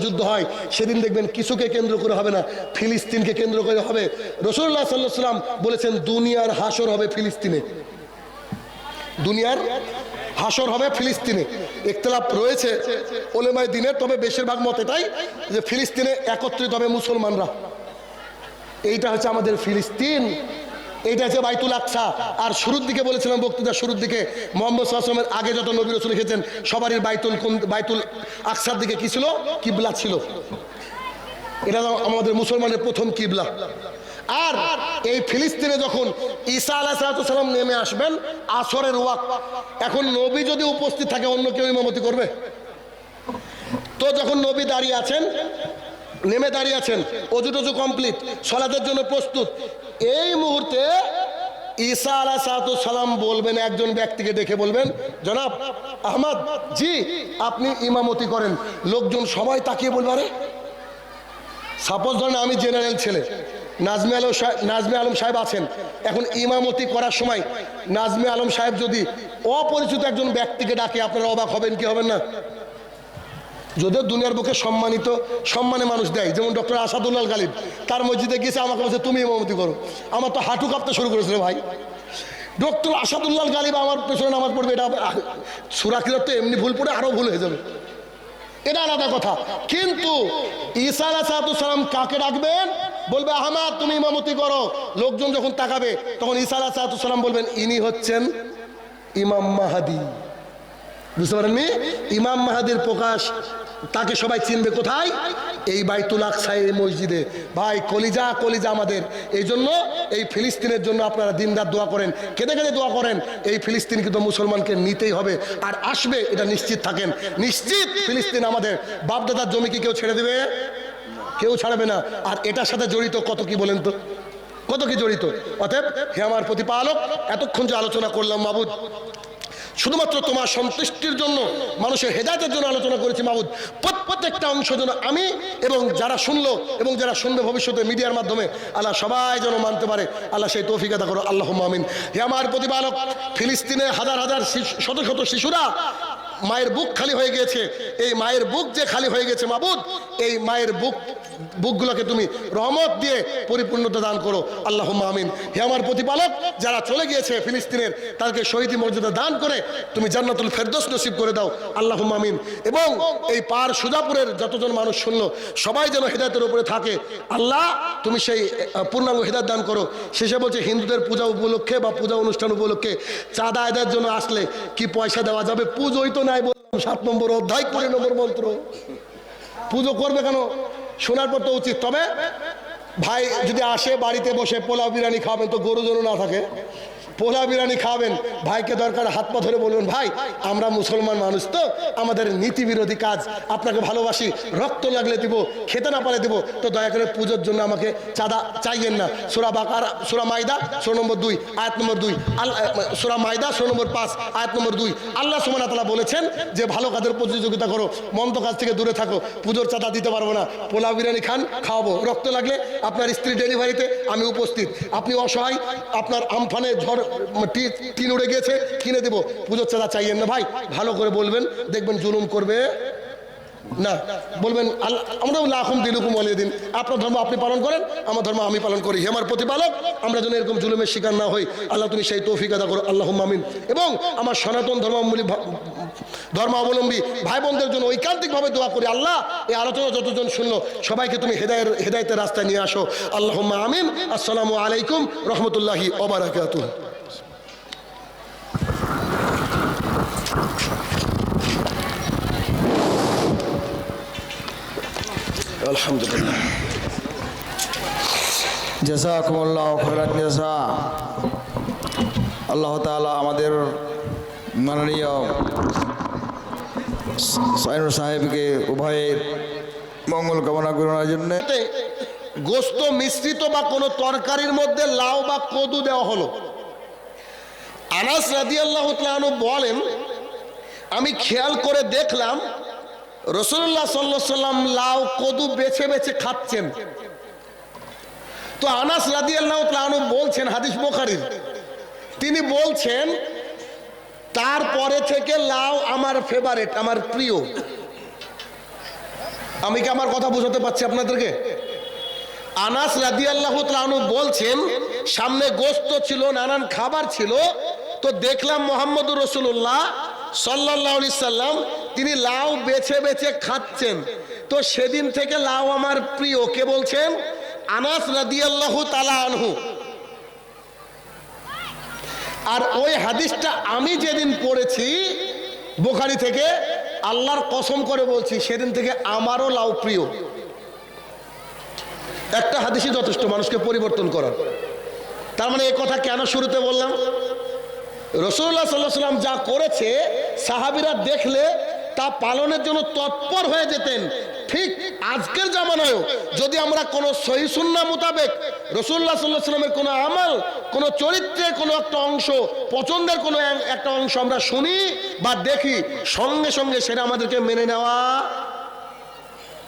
যুদ্ধ হয় সেদিন দেখবেন কিছুকে কেন্দ্র করে হবে না, ফিলিস্তিনকে কেন্দ্র করে হবে। রাসূলুল্লাহ সাল্লাল্লাহু আলাইহি ওয়াসাল্লাম বলেছেন দুনিয়ার হাসর হবে ফিলিস্তিনে, দুনিয়ার হাসর হবে ফিলিস্তিনে। ইখতিলাফ রয়েছে উলামায়ে দ্বীনের, তবে বেশিরভাগ মত এটাই যে ফিলিস্তিনে একত্রিত হবে মুসলমানরা। এইটা হচ্ছে আমাদের ফিলিস্তিন, এইটা হচ্ছে বাইতুল আকসা। আর শুরুর দিকে বলেছিলাম, বক্তৃতার শুরুর দিকে, মুহাম্মদ সাল্লাল্লাহু আলাইহি ওয়াসাল্লামের আগে যত নবী রাসূল লিখেছেন সবারই বাইতুল আকসার দিকে কি ছিল? কিবলা ছিল। এটা আমাদের মুসলমানের প্রথম কিবলা। আর এই ফিলিস্তিনে যখন ঈসা আলাইহিস সালাম নেমে আসবেন আসরের ওয়াক্ত, এখন নবী যদি উপস্থিত থাকে অন্য কেউ ইমামতি করবে? তো যখন নবী দাঁড়িয়ে আছেন, নেমে দাঁড়িয়ে আছেন, অজু টজু কমপ্লিট, সালাতের জন্য প্রস্তুত, এই মুহূর্তে ঈসা আলাইহিস সালাম বলবেন, একজন ব্যক্তিকে ডেকে বলবেন, জনাব আহমদ জি আপনি ইমামতি করেন। লোকজন সবাই তাকিয়ে বলবে, আরে সাপোজ ধরেন আমি জেনারেল ছেলে, নাজমে আলম সাহেব আছেন, এখন ইমামতি করার সময় নাজমে আলম সাহেব যদি অপরিচিত একজন ব্যক্তিকে ডাকে, আপনারা অবাক হবেন কি হবেন না? যদিও দুনিয়ার বুকে সম্মানে মানুষ দেয়, যেমন ডক্টর আসাদুল্লাহ গালিব, তার মসজিদে গেছে, আমাকে বলছে তুমি ইমামতি করো, আমার তো হাঁটু কাঁপতে শুরু করেছিল ভাই। ডক্টর আসাদুল্লাহ গালিব আমার পেছনে নামাজ পড়বে, এটা সূরা কিরাত তো এমনি ভুল পড়ে আরো ভুল হয়ে যাবে, এটা আলাদা কথা। কিন্তু ঈসা আলাইহিস সালাম কাকে ডাকবেন? বলবে আহমদ তুমি ইমামতি করো। লোকজন যখন তাকাবে তখন ঈসা আলাইহিস সালাম বলবেন, ইনি হচ্ছেন ইমাম মাহদী। বুঝতে পারেননি? ইমাম মাহদীর প্রকাশ, তাকে সবাই চিনবে কোথায়? এই বাইতুল আকসা, এই মসজিদে। ভাই কলিজা আমাদের। এই জন্য এই ফিলিস্তিনের জন্য আপনারা দিনরাত দোয়া করেন, কেঁদে কেঁদে দোয়া করেন। এই ফিলিস্তিন কিন্তু মুসলমানকে নিতেই হবে, আর আসবে, এটা নিশ্চিত থাকেন, নিশ্চিত। ফিলিস্তিন আমাদের বাপদাদার জমি, কি কেউ ছেড়ে দেবে? কেউ ছাড়বে না। আর এটার সাথে জড়িত কত কি বলেন তো, কত কি জড়িত। অতএব হে আমার প্রতিপালক, এতক্ষণ যে আলোচনা করলাম মাবুদ, শুধুমাত্র তোমার সন্তুষ্টির জন্য, মানুষের হেদায়েতের জন্য আলোচনা করেছি মাবুদ। প্রত্যেকটা অংশ যেন আমি এবং যারা শুনলো এবং যারা শুনবে ভবিষ্যতে মিডিয়ার মাধ্যমে, আল্লাহ সবাই যেন মানতে পারে, আল্লাহ সেই তৌফিক আতা করো, আল্লাহুম্মা আমিন। হে আমার প্রতিপালক, ফিলিস্তিনে হাজার হাজার শত শত শিশুরা মায়ের বুক খালি হয়ে গিয়েছে। এই মায়ের বুক যে খালি হয়ে গেছে মাবুদ, এই মায়ের বুকগুলোকে তুমি রহমত দিয়ে পরিপূর্ণতা দান করো, আল্লাহুম্মা আমিন। হে আমার প্রতিপালক, যারা চলে গিয়েছে ফিলিস্তিনের, তাদেরকে শহীদি মর্যাদা দান করে তুমি জান্নাতুল ফেরদৌস নসিব করে দাও, আল্লাহুম্মা আমিন। এবং এই পার সুজাপুরের যতজন মানুষ শুনলো, সবাই যেন হেদায়েতের উপরে থাকে, আল্লাহ তুমি সেই পূর্ণাঙ্গ হেদায়েত দান করো। শেষে বলছে, হিন্দুদের পূজা উপলক্ষে বা পূজা অনুষ্ঠান উপলক্ষে চাঁদা আদায়ের জন্য আসলে কি পয়সা দেওয়া যাবে? পুজোই তো নাই বললাম, 7 নম্বর অধ্যায় 20 নম্বর মন্ত্র। পুজো করবে কেন? শোনার পর তো উচিত। তবে ভাই যদি আসে, বাড়িতে বসে পোলাও বিরিয়ানি খাবেন, তো গরু যেন না থাকে, পোলাও বিরিয়ানি খাবেন, ভাইকে দরকার হাত পা ধরে বলবেন, ভাই আমরা মুসলমান মানুষ তো, আমাদের নীতি বিরোধী কাজ, আপনাকে ভালোবাসি, রক্ত লাগলে দিব, খেতে না পারে দিব, তো দয়া করে পুজোর জন্য আমাকে চাঁদা চাইয়েন না। সূরা বাকারা, সূরা মাইদা 16 নম্বর 2 আয়াত নম্বর 2, সূরা মাইদা 16 নম্বর 5 আয়াত নম্বর 2, আল্লাহ সুবহানাহু ওয়া তাআলা বলেছেন যে ভালো কাজের প্রতিযোগিতা করো, মন্দ কাজ থেকে দূরে থাকো। পুজোর চাঁদা দিতে পারবো না, পোলাও বিরিয়ানি খান, খাওয়াবো, রক্ত লাগলে আপনার স্ত্রী ডেলিভারিতে আমি উপস্থিত, আপনি অসহায়, আপনার আমফানে ঝড় টিন উড়ে গেছে, কিনে দেবো, পুজোর চাঁদা চাইয়েন না। ভাই ভালো করে বলবেন, দেখবেন জুলুম করবে না, বলবেন আমরা লাখুম দিলুকুম ওয়ালিয়া দিন, আপনার ধর্ম আপনি পালন করেন, আমার ধর্ম আমি পালন করি। হে আমার প্রতিপালক, আমরা যেন এরকম জুলুমের শিকার না হই, আল্লাহ তুমি সেই তৌফিক আদা করো, আল্লাহুম্মা আমিন। এবং আমার সনাতন ধর্মাবলম্বী ভাই বোনদের জন্য ঐকান্তিকভাবে দোয়া করি, আল্লাহ এই আলোচনা যতজন শুনলো সবাইকে তুমি হেদায়েতের রাস্তায় নিয়ে আসো, আল্লাহুম্মা আমিন। আসসালামু আলাইকুম রহমতুল্লাহি ওয়া বারাকাতুহু। আলহামদুলিল্লাহ, জাযাকুমুল্লাহু খায়রান জাযা। আল্লাহ তাআলা আমাদের মাননীয় সাইনুর সাহেবকে উভয়ের মঙ্গল কামনা করার জন্য গোস্ত মিশ্রিত বা কোনো তরকারির মধ্যে লাউ বা কদু দেওয়া হলো। আনাস রাদিয়াল্লাহু তাআলা আনহু বলেন, আমি খেয়াল করে দেখলাম রাসূলুল্লাহ সাল্লাল্লাহু আলাইহি সাল্লাম লাউ কদু বেছে বেছে খাচ্ছেন। তো আনাস রাদিয়াল্লাহু তাআলা আনহু বলছেন, হাদিস বুখারীর, তিনি বলছেন তারপরে থেকে লাউ আমার ফেভারিট, আমার প্রিয়। আমি কি আমার কথা বোঝাতে পারছি আপনাদেরকে? আনাস রাদিয়াল্লাহু তাআলা আনহু বলছেন, সামনে গোশত ছিল, নানান খাবার ছিল, তো দেখলাম মুহাম্মদুর রাসূলুল্লাহ সাল্লাল্লাহু আলাইহি সাল্লাম তিনি লাউ বেছে বেছে খাচ্ছেন। তো সেদিন থেকে লাউ আমার প্রিয়। কে বলছেন? আনাস রাদিয়াল্লাহু তাআলা আনহু। আর ওই হাদিসটা আমি যেদিন পড়েছি বুখারী থেকে, আল্লাহর কসম করে বলছি সেদিন থেকে আমারও লাউ প্রিয়। একটা হাদিসই যথেষ্ট মানুষকে পরিবর্তন করার। তার মানে এই কথা কেন শুরুতে বললাম? রাসূলুল্লাহ সাল্লাল্লাহু আলাইহি ওয়াসাল্লাম যা করেছে সাহাবীরা দেখলে তা পালনের জন্য তৎপর হয়ে যেতেন। ঠিক আজকের জামানায়ও যদি আমরা কোনো সহিহ সুন্নাহ মোতাবেক রাসূলুল্লাহ সাল্লাল্লাহু আলাইহি ওয়াসাল্লামের কোনো আমল, কোনো চরিত্রের কোনো একটা অংশ, পছন্দের কোনো একটা অংশ আমরা শুনি বা দেখি, সঙ্গে সঙ্গে সেটা আমাদেরকে মেনে নেওয়া,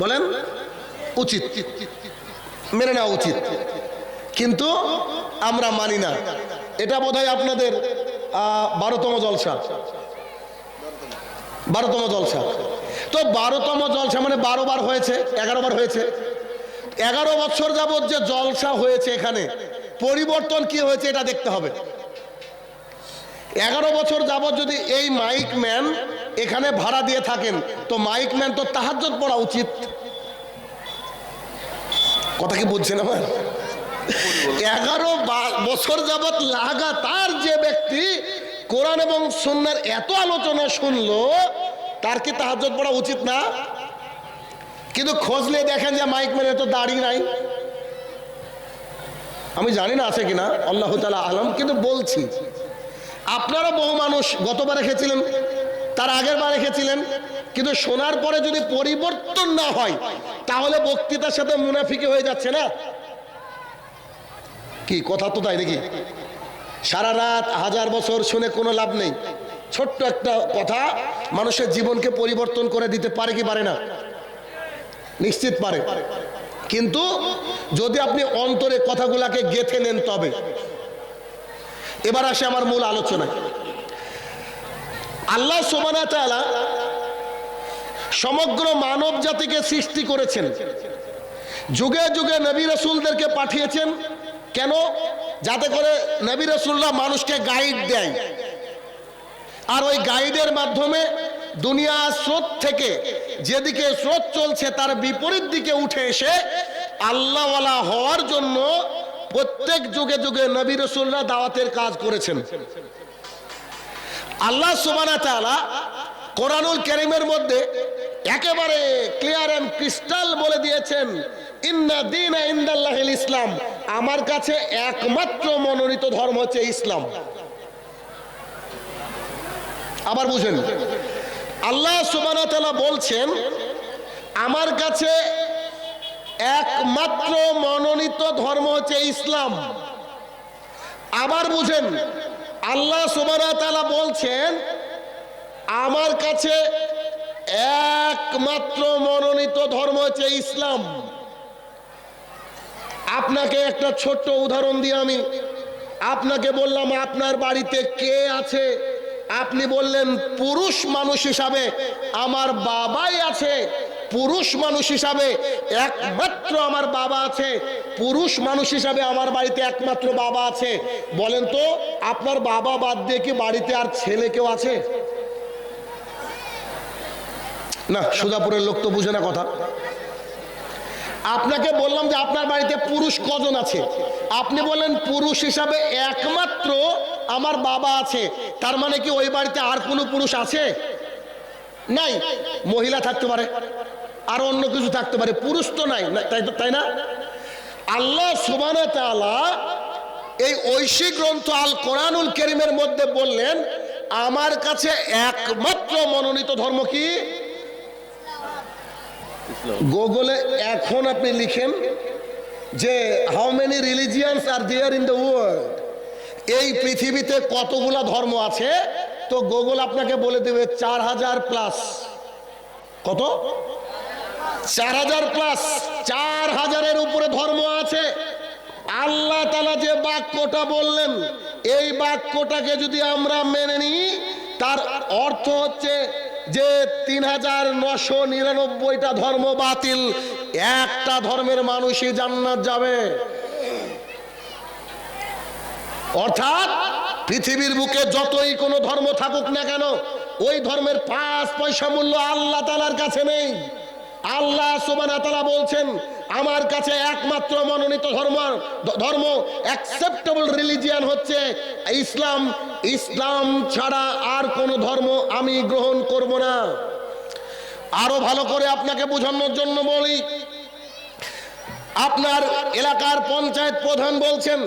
বলেন, উচিত, মেনে নেওয়া উচিত। কিন্তু আমরা মানি না। এটা বোধহয় আপনাদের 12তম জলসা, 12তম জলসা। তো 12তম জলসা মানে 12 বার হয়েছে, 11 বার হয়েছে। 11 বছর যাবত যে জলসা হয়েছে এখানে পরিবর্তন কি হয়েছে এটা দেখতে হবে। 11 বছর যাবত যদি এই মাইক ম্যান এখানে ভাড়া দিয়ে থাকেন, তো মাইক ম্যান তো তাহাজ্জুদ পড়া উচিত। কথা কি বুঝছেন আমার? 11 বছর যাবত লাগাতার যে ব্যক্তি কোরআন এবং সুন্নাহর এত আলোচনা শুনলো, তার কি তাহাজ্জুদ পড়া উচিত না? কিন্তু খোঁজলে দেখেন যে মাইক ম্যানের তো দাড়ি নাই। আমি জানি না আছে কিনা, আল্লাহু তাআলা আলম, কিন্তু বলছি আপনারা বহু মানুষ গতবার রেখেছিলেন, তার আগের বার রেখেছিলেন, কিন্তু শোনার পরে যদি পরিবর্তন না হয় তাহলে বক্তৃতার সাথে মুনাফিকি হয়ে যাচ্ছে না? কি কথা তো তাই নাকি? সারা রাত 1000 বছর শুনে কোনো লাভ নেই। ছোট্ট একটা কথা মানুষের জীবনকে পরিবর্তন করে দিতে পারে কি পারে না? নিশ্চিত পারে। কিন্তু যদি আপনি অন্তরে কথাগুলাকে গেঁথে নেন তবে। এবার আসে আমার মূল আলোচনায়। আল্লাহ সুবহানাহু ওয়া তাআলা সমগ্র মানব জাতিকে সৃষ্টি করেছেন, যুগে যুগে নবী রাসূলদেরকে পাঠিয়েছেন। কেন? যাতে করে নবী রাসূলরা মানুষকে গাইড দেয়, আর ওই গাইডের মাধ্যমে দুনিয়া স্রোত থেকে যেদিকে স্রোত চলছে তার বিপরীত দিকে উঠে এসে আল্লাহওয়ালা হওয়ার জন্য প্রত্যেক যুগে যুগে নবী রাসূলরা দাওয়াতের কাজ করেছেন। আল্লাহ সুবহানাহু ওয়া তাআলা কোরআনুল কারীমের মধ্যে একেবারে ক্লিয়ার এন্ড ক্রিস্টাল বলে দিয়েছেন, ইন্না দীনা ইনদাল্লাহিল ইসলাম, আমার কাছে একমাত্র মনোনীত ধর্ম হচ্ছে ইসলাম। আবার বুঝেন, আল্লাহ সুবহানাহু ওয়া তাআলা বলছেন আমার কাছে একমাত্র মনোনীত ধর্ম হচ্ছে ইসলাম। আবার বুঝেন, আল্লাহ সুবহানাহু ওয়া তাআলা বলছেন আমার কাছে একমাত্র মনোনীত ধর্ম হচ্ছে ইসলাম। আপনাকে একটা ছোট্ট উদাহরণ দিয়ে আমি আপনাকে বললাম আপনার বাড়িতে কে আছে, আপনি বললেন পুরুষ মানুষ হিসাবে আমার বাবাই আছে। পুরুষ মানুষ হিসাবে একমাত্র আমার বাবা আছে। পুরুষ মানুষ হিসাবে আমার বাড়িতে একমাত্র বাবা আছে। বলেন তো আপনার বাবা বাদ দিয়ে কি বাড়িতে আর ছেলে কেউ আছে? না, সুজাপুরের লোক তো বুঝে না কথা। আপনাকে বললাম যে আপনার বাড়িতে পুরুষ কজন আছে, আপনি বললেন পুরুষ হিসাবে একমাত্র আমার বাবা আছে। তার মানে কি ওই বাড়িতে আর কোনো পুরুষ আছে? নাই। মহিলা থাকতে পারে, আর অন্য কিছু থাকতে পারে, পুরুষ তো নাই, তাই না? আল্লাহ সুবহানাহু ওয়া তাআলা এই ঐশী গ্রন্থ আল কোরআনুল কারীমের মধ্যে বললেন আমার কাছে একমাত্র মনোনীত ধর্ম কি? গুগলে এখন আপনি লিখেন যে how many religions are there in the world, এই পৃথিবীতে কতগুলা ধর্ম আছে, তো গুগল আপনাকে বলে দেবে 4000 প্লাস। কত? 4000 প্লাস। 4000-এর উপরে ধর্ম আছে। আল্লাহ তাআলা যে বাক্যটা বললেন, এই বাক্যটাকে যদি আমরা মেনে নিই তার অর্থ হচ্ছে যে ৩৯৯৯টা ধর্ম বাতিল, একটা ধর্মের মানুষই জান্নাত যাবে। অর্থাৎ পৃথিবীর বুকে যতই কোনো ধর্ম থাকুক না কেন, ওই ধর্মের ৫ পয়সা মূল্য আল্লাহ তাআলার কাছে নেই। আল্লাহ সুবহানাহু ওয়া তাআলা বলছেন, আমার কাছে একমাত্র মনোনীত ধর্ম অ্যাকসেপ্টেবল রিলিজিয়ান হচ্ছে ইসলাম। ইসলাম ছাড়া আর কোনো ধর্ম আমি গ্রহণ করব না। আরো ভালো করে আপনাকে বোঝানোর জন্য বলি, আপনার এলাকার পঞ্চায়েত প্রধান বলছেন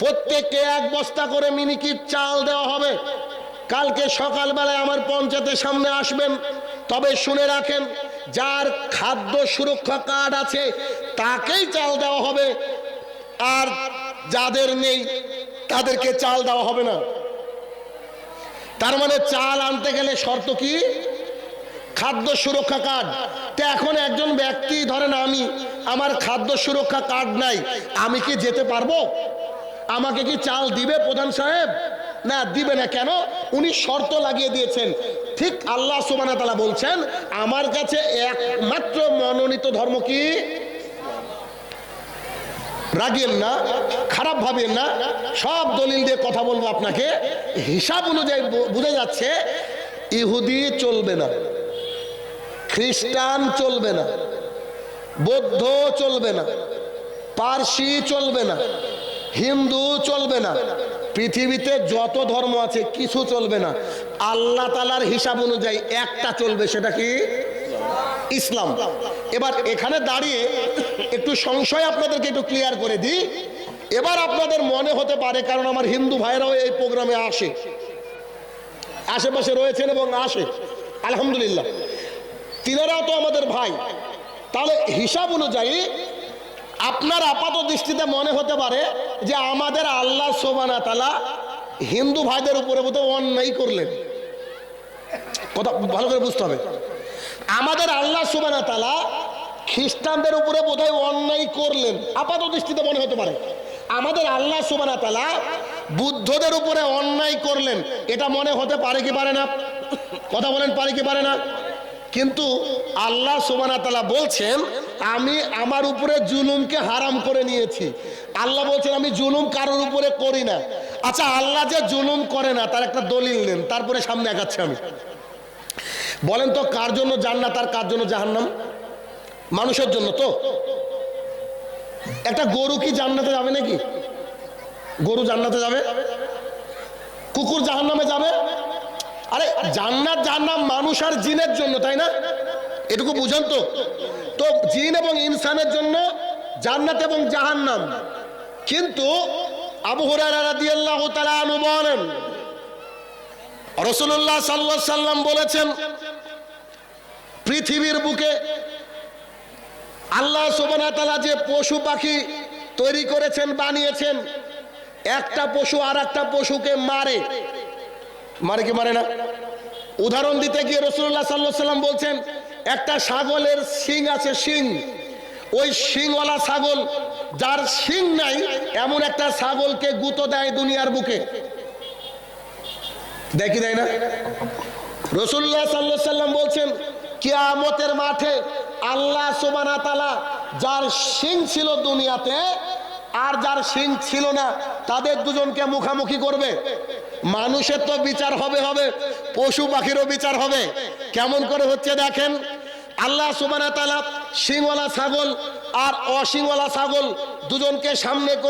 প্রত্যেককে ১ বস্তা করে মিনিকিট চাল দেওয়া হবে। কালকে সকালবেলায় আমার পঞ্চায়েতের সামনে আসবেন। তবে শুনে রাখেন, যার খাদ্য সুরক্ষা কার্ড আছে তাকেই চাল দেওয়া হবে, আর যাদের নেই তাদেরকে চাল দেওয়া হবে না। তার মানে চাল আনতে গেলে শর্ত কি? খাদ্য সুরক্ষা কার্ড। তো এখন একজন ব্যক্তি, ধরেন আমার খাদ্য সুরক্ষা কার্ড নাই, আমি কি যেতে পারবো? আমাকে কি চাল দিবে প্রধান সাহেব? না, দিবে না। কেন? উনি শর্ত লাগিয়ে দিয়েছেন। ঠিক আল্লাহ সুবহানাহু ওয়া তাআলা বলছেন, আমার কাছে একমাত্র মনোনীত ধর্ম কি? রাগিয়েন না, খারাপ ভাবেন না, সব দলিল দিয়ে কথা বলবো আপনাকে। হিসাব অনুযায়ী বোঝা যাচ্ছে ইহুদি চলবে না, খ্রিস্টান চলবে না, বৌদ্ধ চলবে না, পারসি চলবে না, হিন্দু চলবে না, পৃথিবীতে যত ধর্ম আছে কিছু চলবে না। আল্লাহ তাআলার হিসাব অনুযায়ী একটা চলবে, সেটা কি? ইসলাম। এবার এখানে দাঁড়িয়ে একটু সংশয় আপনাদেরকে একটু ক্লিয়ার করে দিই। এবার আপনাদের মনে হতে পারে, কারণ আমার হিন্দু ভাইরাও এই প্রোগ্রামে আসে, আশেপাশে রয়েছেন এবং আসে, আলহামদুলিল্লাহ, তিনারাও তো আমাদের ভাই। তাহলে হিসাব অনুযায়ী আপনার আপাত দৃষ্টিতে মনে হতে পারে যে আমাদের আল্লাহ সুবহানাহু ওয়া তাআলা হিন্দু ভাইদের উপরে বোধহয় অন্যায় করলেন। কথা ভালো করে বুঝতে হবে। আমাদের আল্লাহ সুবহানাহু ওয়া তাআলা খ্রিস্টানদের উপরে বোধহয় অন্যায় করলেন, আপাত দৃষ্টিতে মনে হতে পারে। আমাদের আল্লাহ সুবহানাহু ওয়া তাআলা বুদ্ধদের উপরে অন্যায় করলেন, এটা মনে হতে পারে কি পারে না? কথা বলেন, পারে কি পারে না? কিন্তু আল্লাহ সুবহানাহু ওয়া তাআলা বলছেন, আমি আমার উপরে জুলুমকে হারাম করে নিয়েছি। আল্লাহ বলছেন আমি জুলুম কারোর উপরে করি না। আচ্ছা, আল্লাহ যে জুলুম করে না তার একটা দলিল নেন, তারপরে সামনে আগাচ্ছি আমি। বলেন তো, কার জন্য জান্নাত আর কার জন্য জাহান্নাম? মানুষের জন্য তো। একটা গরু কি জান্নাতে যাবে নাকি? গরু জান্নাতে যাবে? কুকুর জাহান্নামে যাবে? আরে জান্নাত জাহান্নাম মানুষ আর জিনের জন্য, তাই না? এটুকু বুঝেন তো। তো জিন এবং ইনসানের জন্য জান্নাত এবং জাহান্নাম। কিন্তু আবু হুরায়রা রাদিয়াল্লাহু তাআলা আনহু বলেন, রাসূলুল্লাহ সাল্লাল্লাহু আলাইহি সাল্লাম বলেছেন, পৃথিবীর বুকে আল্লাহ সুবহানাহু ওয়া তাআলা যে পশু পাখি তৈরি করেছেন, বানিয়েছেন, একটা পশু আর একটা পশুকে মারে কি মারে না? উদাহরণ দিতে গিয়ে রাসূলুল্লাহ সাল্লাল্লাহু আলাইহি সাল্লাম বলছেন, একটা ছাগলের শিং আছে, শিং, ওই শিংওয়ালা ছাগল, যার শিং নাই এমন একটা ছাগলকে গুঁতো দেয় দুনিয়ার বুকে, দেখি দেয় না? রাসূলুল্লাহ সাল্লাল্লাহু আলাইহি সাল্লাম বলছেন, কিয়ামতের মাঠে আল্লাহ সুবহানাহু ওয়া তাআলা যার শিং ছিল দুনিয়াতে আর যার শিং ছিল না, তাদের দুজনকে মুখামুখি করবে। মানুষের তো বিচার হবে, পশু পাখিরও বিচার হবে। কেমন করে হচ্ছে দেখেন, আল্লাহ সুবহানাহু ওয়া তাআলা শিংওয়ালা ছাগল আর অশিংওয়ালা ছাগল দুজনকে সামনে করে